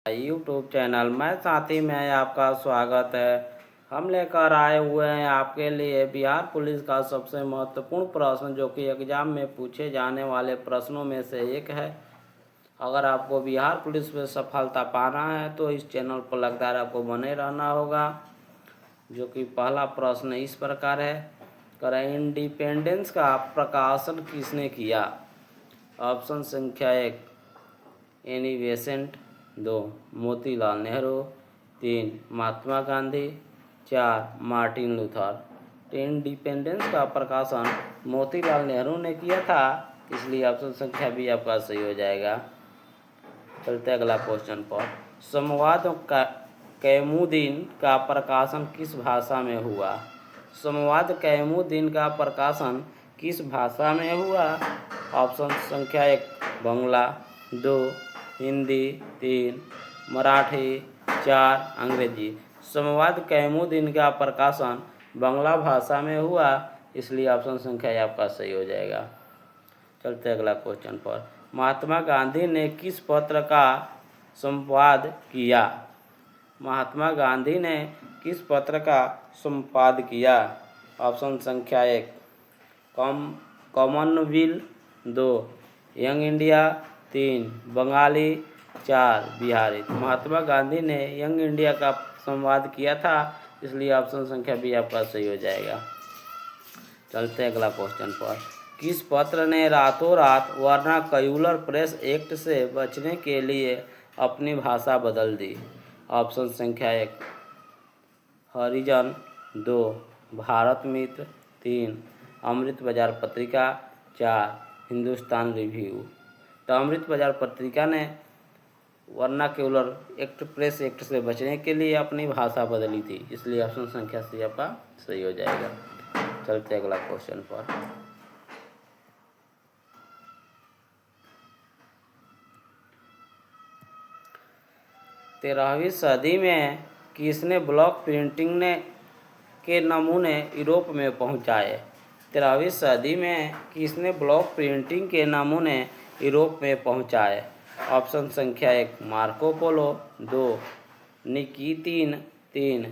YouTube channel में साथी में आपका स्वागत है। हम लेकर आए हुए हैं आपके लिए बिहार पुलिस का सबसे महत्वपूर्ण प्रश्न, जो कि एग्जाम में पूछे जाने वाले प्रश्नों में से एक है। अगर आपको बिहार पुलिस में सफलता पाना है तो इस चैनल पर लगातार आपको बने रहना होगा। जो कि पहला प्रश्न इस प्रकार है, करें इंडिपेंडेंस का प्रकाशन किसने किया? ऑप्शन संख्या 1 Annie Besant, 2 Motilal Nehru, 3 Mahatma Gandhi, 4 Martin Luther. तो इंडिपेंडेंस का प्रकाशन मोतीलाल नेहरू ने किया था, इसलिए ऑप्शन संख्या बी आपका सही हो जाएगा। चलते अगला क्वेश्चन पर। संवाद कैमुद्दीन का प्रकाशन किस भाषा में हुआ? संवाद कैमुद्दीन का प्रकाशन किस भाषा में हुआ? ऑप्शन संख्या 1 बंगला, 2 हिंदी, 3 मराठी, 4 अंग्रेजी। संवाद कैमुद्दीन का प्रकाशन बांग्ला भाषा में हुआ, इसलिए ऑप्शन संख्या आपका सही हो जाएगा। चलते अगला क्वेश्चन पर। महात्मा गांधी ने किस पत्र का संपाद किया? महात्मा गांधी ने किस पत्र का संपाद किया? ऑप्शन संख्या 1 commonwealth, 2 young India, 3 Bengali, 4 Bihari. Mahatma Gandhi ने यंग इंडिया का संवाद किया था, इसलिए ऑप्शन संख्या बी आपका सही हो जाएगा। चलते अगला क्वेश्चन पर। किस पत्र ने रातों रात वर्नाक्यूलर प्रेस एक्ट से बचने के लिए अपनी भाषा बदल दी? ऑप्शन संख्या 1 हरिजन, 2 भारत मित्र, 3 अमृत बाजार पत्रिका, 4 हिंदुस्तान रिव्यू। तो अमृत बाजार पत्रिका ने वर्नाक्यूलर एक्ट प्रेस एक्ट से बचने के लिए अपनी भाषा बदली थी, इसलिए ऑप्शन संख्या सी आपका सही हो जाएगा। चलते अगला क्वेश्चन पर। तेरहवीं सदी में किसने ब्लॉक प्रिंटिंग के नमूने यूरोप में पहुंचाए? 13वीं सदी में किसने ब्लॉक प्रिंटिंग के नमूने यूरोप में पहुंचाए? ऑप्शन संख्या 1 मार्को पोलो, 2 निकितिन, 3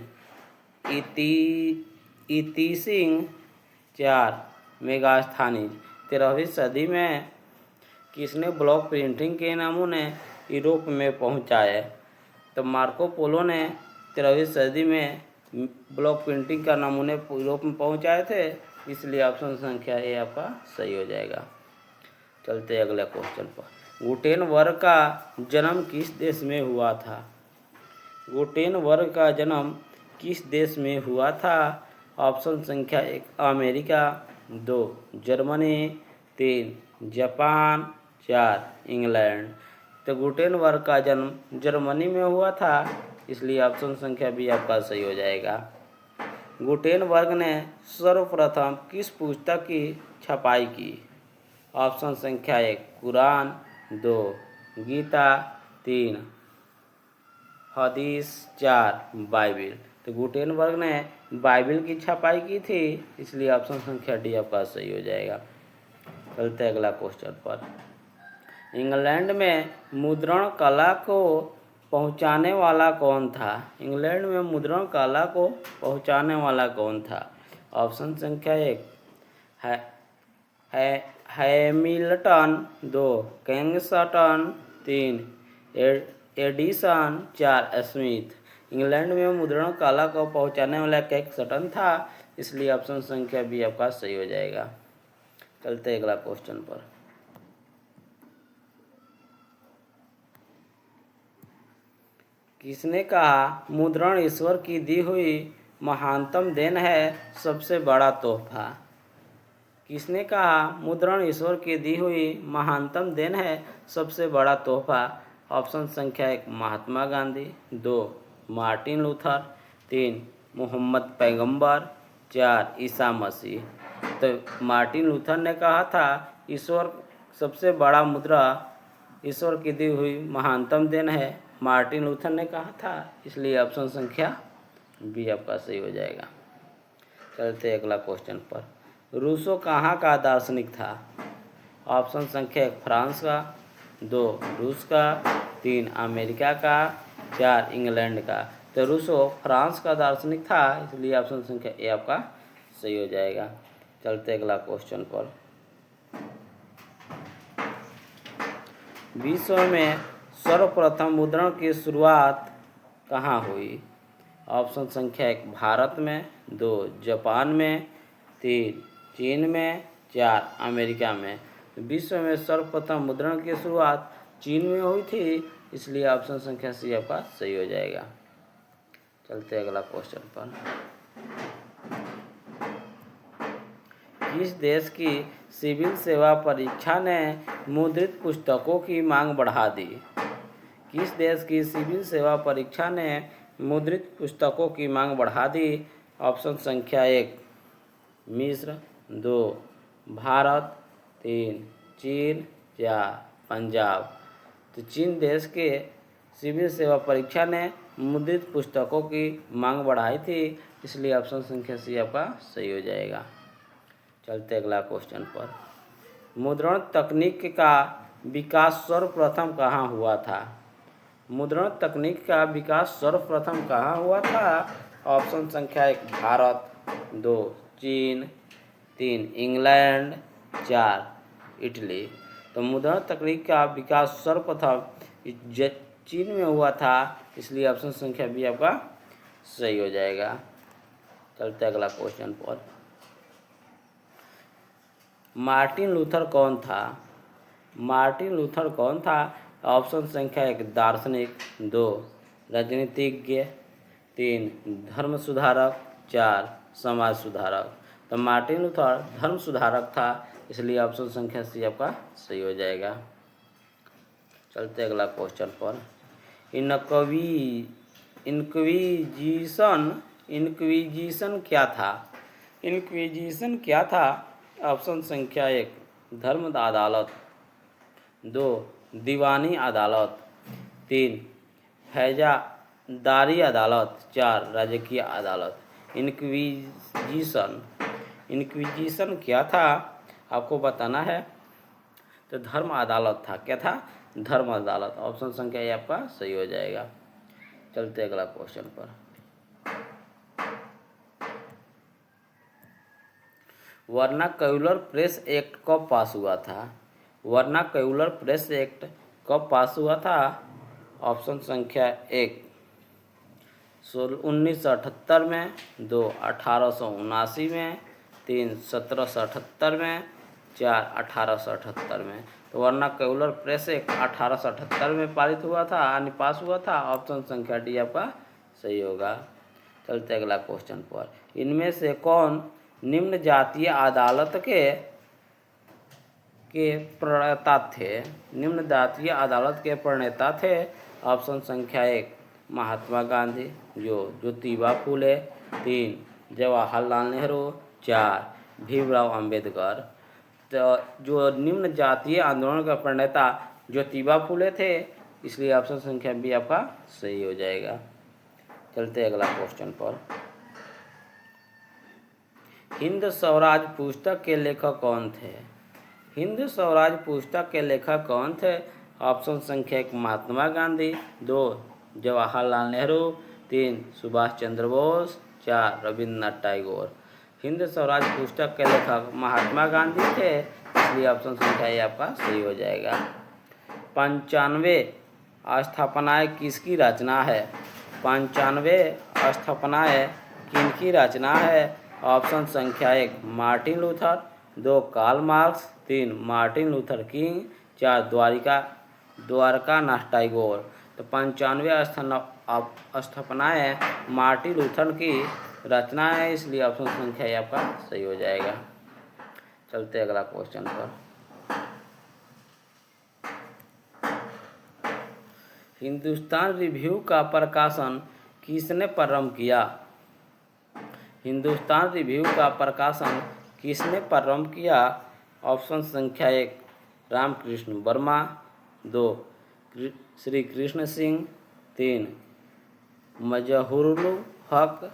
इतिसिंग, 4 मेगास्थानीज। 13वीं सदी में किसने ब्लॉक प्रिंटिंग के नमूने यूरोप में पहुंचाए? तो मार्को पोलो ने 13वीं सदी में ब्लॉक प्रिंटिंग का नमूने यूरोप में पहुंचाए थे, इसलिए ऑप्शन संख्या ए आपका सही हो जाएगा। चलते अगले क्वेश्चन पर। गुटेनबर्ग का जन्म किस देश में हुआ था? गुटेनबर्ग का जन्म किस देश में हुआ था? ऑप्शन संख्या 1 अमेरिका, 2 जर्मनी, 3 जापान, 4 इंग्लैंड। तो गुटेनबर्ग का जन्म जर्मनी में हुआ था, इसलिए ऑप्शन संख्या बी आपका सही हो जाएगा। गुटेनबर्ग ने सर्वप्रथम किस पुस्तक की छपाई की? ऑप्शन संख्या 1 कुरान, 2 गीता, 3 हदीस, 4 बाइबिल। तो गुटेनबर्ग ने बाइबिल की छपाई की थी, इसलिए ऑप्शन संख्या डी आपका सही हो जाएगा। चलते अगला क्वेश्चन पर। इंग्लैंड में मुद्रण कला को पहुंचाने वाला कौन था? इंग्लैंड में मुद्रण कला को पहुंचाने वाला कौन था? ऑप्शन संख्या 1 Hamilton, 2 Kingston, 3 Edison, 4 Smith. England में मुद्रण कला को पहुंचाने वाला किंगस्टन था, इसलिए ऑप्शन संख्या बी आपका सही हो जाएगा। चलते अगला क्वेश्चन पर। किसने कहा मुद्रण ईश्वर की दी हुई महानतम देन है, सबसे बड़ा तोहफा? किसने कहा मुद्रण ईश्वर की दी हुई महानतम देन है, सबसे बड़ा तोहफा? ऑप्शन संख्या 1 महात्मा गांधी, 2 मार्टिन लूथर, 3 मोहम्मद पैगंबर, 4 ईसा मसीह। तो मार्टिन लूथर ने कहा था ईश्वर सबसे बड़ा मुद्रा ईश्वर की दी हुई महानतम देन है, मार्टिन लूथर ने कहा था, इसलिए ऑप्शन संख्या बी आपका सही हो जाएगा। चलते अगला क्वेश्चन पर। रूसो कहाँ का दार्शनिक था? ऑप्शन संख्या 1 फ्रांस का, 2 रूस का, 3 अमेरिका का, 4 इंग्लैंड का। तो रूसो फ्रांस का दार्शनिक था, इसलिए ऑप्शन संख्या ए आपका सही हो जाएगा। चलते अगला क्वेश्चन पर। विश्व में सर्वप्रथम मुद्रण की शुरुआत कहाँ हुई? ऑप्शन संख्या 1 भारत में, 2 जापान में, 3 चीन में, 4 अमेरिका में। विश्व में सर्वप्रथम मुद्रण की शुरुआत चीन में हुई थी, इसलिए ऑप्शन संख्या सी आपका सही हो जाएगा। चलते अगला क्वेश्चन पर। किस देश की सिविल सेवा परीक्षा ने मुद्रित पुस्तकों की मांग बढ़ा दी? किस देश की सिविल सेवा परीक्षा ने मुद्रित पुस्तकों की मांग बढ़ा दी? ऑप्शन संख्या 1 मिस्र, 2 भारत, 3 चीन, 4 पंजाब। तो चीन देश के सिविल सेवा परीक्षा ने मुद्रित पुस्तकों की मांग बढ़ाई थी, इसलिए ऑप्शन संख्या सी आपका सही हो जाएगा। चलते अगला क्वेश्चन पर। मुद्रण तकनीक का विकास सर्वप्रथम कहाँ हुआ था? मुद्रण तकनीक का विकास सर्वप्रथम कहाँ हुआ था? ऑप्शन संख्या 1 भारत, 2 चीन, 3 इंग्लैंड, 4 इटली। तो मुद्रण तकनीक का विकास सर्वप्रथम चीन में हुआ था, इसलिए ऑप्शन संख्या बी आपका सही हो जाएगा। चलते अगला क्वेश्चन पर। मार्टिन लूथर कौन था? मार्टिन लूथर कौन था? ऑप्शन संख्या 1 दार्शनिक, 2 राजनीतिज्ञ, 3 धर्म सुधारक, 4 समाज सुधारक। तो मार्टिन लूथर धर्म सुधारक था, इसलिए ऑप्शन संख्या सी आपका सही हो जाएगा। चलते अगला क्वेश्चन पर। इनक्विजिशन क्या था? इनक्विजिशन क्या था? ऑप्शन संख्या 1 धर्म अदालत, 2 दीवानी अदालत, 3 फौजदारी अदालत, 4 राजकीय अदालत। इनक्विजिशन क्या था आपको बताना है। तो धर्म अदालत था। क्या था? धर्म अदालत। ऑप्शन संख्या ए आपका सही हो जाएगा। चलते अगला क्वेश्चन पर। वर्नाक्यूलर प्रेस एक्ट कब पास हुआ था? वर्नाक्यूलर प्रेस एक्ट कब पास हुआ था? ऑप्शन संख्या 1 1978 में, 2 1879 में, 3 1778 में, 4 1878 में। तो वर्नाक्यूलर प्रेस एक्ट 1878 में पारित हुआ था, यानी पास हुआ था। ऑप्शन संख्या डी आपका सही होगा। चलते अगला क्वेश्चन पर। इनमें से कौन निम्न जातीय अदालत के प्रणेता थे? निम्न जातीय अदालत के प्रणेता थे। ऑप्शन संख्या 1 महात्मा गांधी, ज्योतिबा फूले, 3 जवाहरलाल नेहरू, 4 भीमराव अंबेडकर। तो जो निम्न जातीय आंदोलन का प्रणेता ज्योतिबा फूले थे, इसलिए ऑप्शन संख्या बी आपका सही हो जाएगा। चलते अगला क्वेश्चन पर। हिंद स्वराज पुस्तक के लेखक कौन थे? हिंद स्वराज पुस्तक के लेखक कौन थे? ऑप्शन संख्या 1 महात्मा गांधी, 2 जवाहरलाल नेहरू, 3 सुभाष चंद्र बोस, 4 रविन्द्रनाथ टैगोर। हिंद स्वराज पुस्तक के लेखक महात्मा गांधी थे, इसलिए ऑप्शन संख्या ए आपका सही हो जाएगा। 95 स्थापनाएं किसकी रचना है? 95 स्थापनाएं किनकी रचना है? ऑप्शन संख्या 1 Martin Luther, 2 Karl Marx, 3 Martin Luther King, 4 Dwarkanath Tagore. तो 95 स्थापनाएं मार्टिन लूथर की रचना है, इसलिए ऑप्शन संख्या ए आपका सही हो जाएगा। चलते अगला क्वेश्चन पर। हिंदुस्तान रिव्यू का प्रकाशन किसने प्रारंभ किया? हिंदुस्तान रिव्यू का प्रकाशन किसने प्रारंभ किया? ऑप्शन संख्या 1 रामकृष्ण वर्मा, 2 श्री कृष्ण सिंह, 3 मजहरूल हक,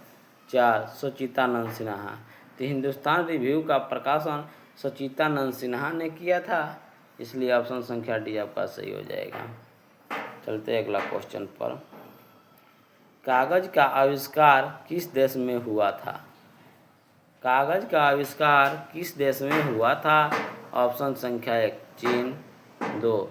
4 सच्चिदानंद सिन्हा। तो हिंदुस्तान रिव्यू का प्रकाशन सच्चिदानंद सिन्हा ने किया था, इसलिए ऑप्शन संख्या डी आपका सही हो जाएगा। चलते हैं अगला क्वेश्चन पर। कागज का आविष्कार किस देश में हुआ था? कागज का आविष्कार किस देश में हुआ था? ऑप्शन संख्या 1 चीन, 2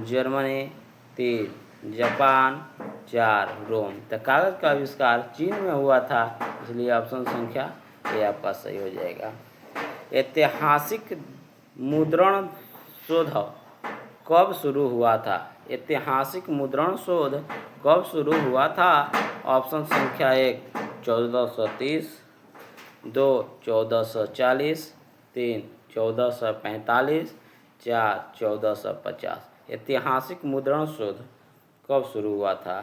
जर्मनी, 3 जापान, 4 रोम। तो कागज का आविष्कार चीन में हुआ था, इसलिए ऑप्शन संख्या ये आपका सही हो जाएगा। ऐतिहासिक मुद्रण शोध कब शुरू हुआ था? ऐतिहासिक मुद्रण शोध कब शुरू हुआ था? ऑप्शन संख्या 1 1430, 2 1440, 3 1445, 4 1450। ऐतिहासिक मुद्रण शोध कब शुरू हुआ था?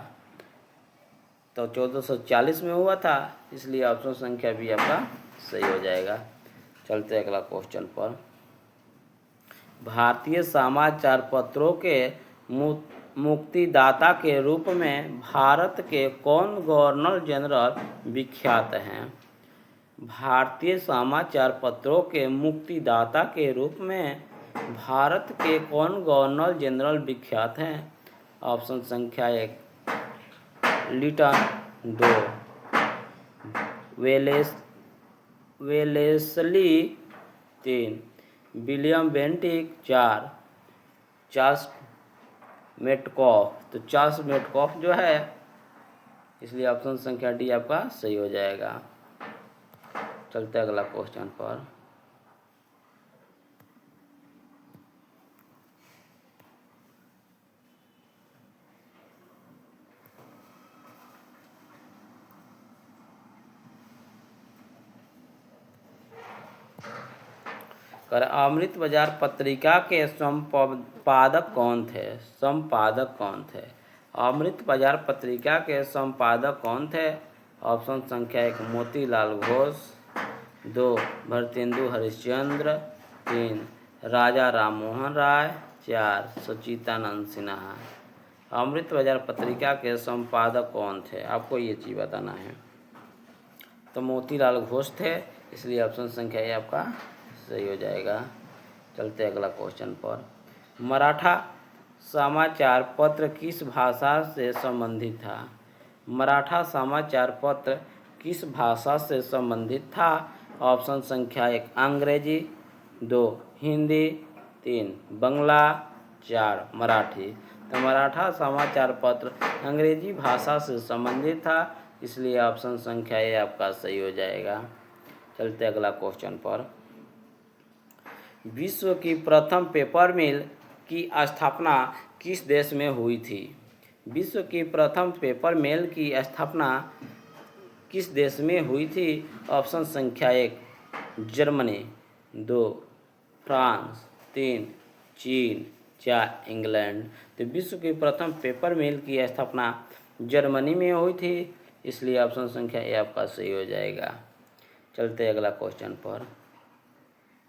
तो 1440 में हुआ था, इसलिए ऑप्शन संख्या भी आपका सही हो जाएगा। चलते अगला क्वेश्चन पर। भारतीय समाचार पत्रों के मुक्तिदाता के रूप में भारत के कौन गवर्नर जनरल विख्यात हैं? भारतीय समाचार पत्रों के मुक्तिदाता के रूप में भारत के कौन गवर्नर जनरल विख्यात हैं? ऑप्शन संख्या 1 Lytton, 2 Wellesley, 3 William Bentinck, 4 Charles Metcalfe. तो चार्ल्स मेटकॉफ जो है, इसलिए ऑप्शन संख्या डी आपका सही हो जाएगा। चलते अगला क्वेश्चन पर। अमृत बाजार पत्रिका के संपादक कौन थे? अमृत बाजार पत्रिका के संपादक कौन थे? ऑप्शन संख्या 1 मोतीलाल घोष, 2 भारतेंदु हरिश्चंद्र, 3 राजा राम मोहन राय, 4 सच्चिदानंद सिन्हा। अमृत बाजार पत्रिका के संपादक कौन थे? आपको ये चीज़ बताना है। तो मोतीलाल घोष थे, इसलिए ऑप्शन संख्या ये आपका सही हो जाएगा। चलते अगला क्वेश्चन पर। मराठा समाचार पत्र किस भाषा से संबंधित था? मराठा समाचार पत्र किस भाषा से संबंधित था? ऑप्शन संख्या 1 अंग्रेजी, 2 हिंदी, 3 बंगला, 4 मराठी। तो मराठा समाचार पत्र अंग्रेजी भाषा से संबंधित था, इसलिए ऑप्शन संख्या ए आपका सही हो जाएगा। चलते अगला क्वेश्चन पर। विश्व की प्रथम पेपर मिल की स्थापना किस देश में हुई थी? विश्व की प्रथम पेपर मिल की स्थापना किस देश में हुई थी? ऑप्शन संख्या 1 जर्मनी, 2 फ्रांस, 3 चीन, 4 इंग्लैंड। तो विश्व की प्रथम पेपर मिल की स्थापना जर्मनी में हुई थी, इसलिए ऑप्शन संख्या ए आपका सही हो जाएगा। चलते अगला क्वेश्चन पर।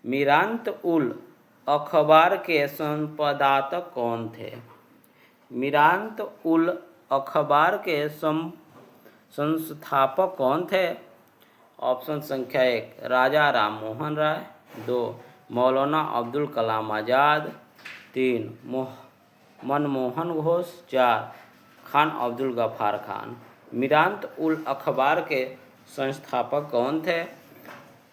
मिरांत उल अखबार के संपादक कौन थे? मिरांत उल अखबार के संस्थापक कौन थे? ऑप्शन संख्या 1 राजा राम मोहन राय, 2 मौलाना अब्दुल कलाम आज़ाद, 3 मनमोहन घोष, 4 खान अब्दुल गफ्फार खान। मिरांत उल अखबार के संस्थापक कौन थे?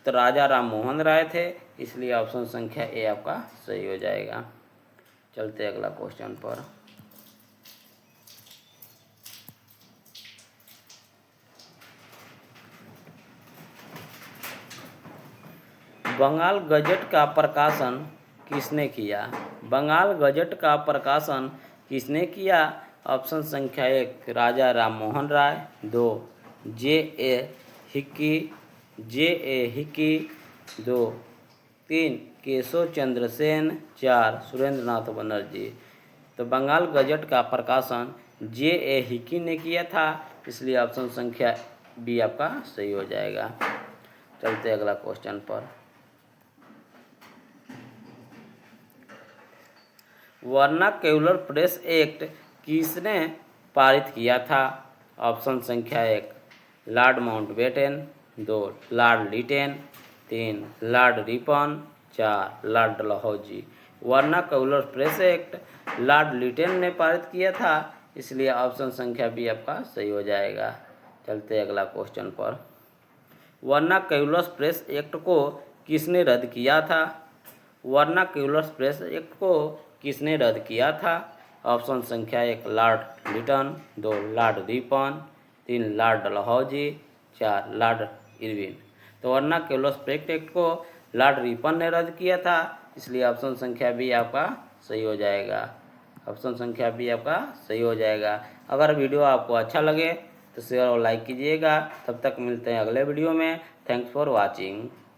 तो राजा राम मोहन राय थे, इसलिए ऑप्शन संख्या ए आपका सही हो जाएगा। चलते अगला क्वेश्चन पर। बंगाल गजट का प्रकाशन किसने किया? बंगाल गजट का प्रकाशन किसने किया? ऑप्शन संख्या 1 राजा राम मोहन राय, 2 जे ए हिक्की, 2 3 केशव चंद्र सेन, 4 सुरेंद्र नाथ बनर्जी। तो बंगाल गजट का प्रकाशन जे ए हिक्की ने किया था, इसलिए ऑप्शन संख्या बी आपका सही हो जाएगा। चलते अगला क्वेश्चन पर। वर्नाक्यूलर प्रेस एक्ट किसने पारित किया था? ऑप्शन संख्या 1 Lord Mountbatten, 2 Lord Lytton, 3 Lord Ripon, 4 Lord Dalhousie. Vernacular press act Lord Lytton ने पारित किया था, इसलिए ऑप्शन संख्या बी आपका सही हो जाएगा। चलते अगला क्वेश्चन पर। वर्नाक्यूलर प्रेस एक्ट को किसने रद्द किया था? वर्नाक्यूलर प्रेस एक्ट को किसने रद्द किया था? ऑप्शन संख्या 1 Lord Lytton, 2 Lord Ripon, 3 Lord Dalhousie, 4 Lord Irwin. तो वर्नाक्यूलर प्रेस एक्ट को लॉर्ड रिपन ने रद्द किया था, इसलिए ऑप्शन संख्या बी आपका सही हो जाएगा। ऑप्शन संख्या बी आपका सही हो जाएगा। अगर वीडियो आपको अच्छा लगे तो शेयर और लाइक कीजिएगा। तब तक मिलते हैं अगले वीडियो में। Thanks for watching.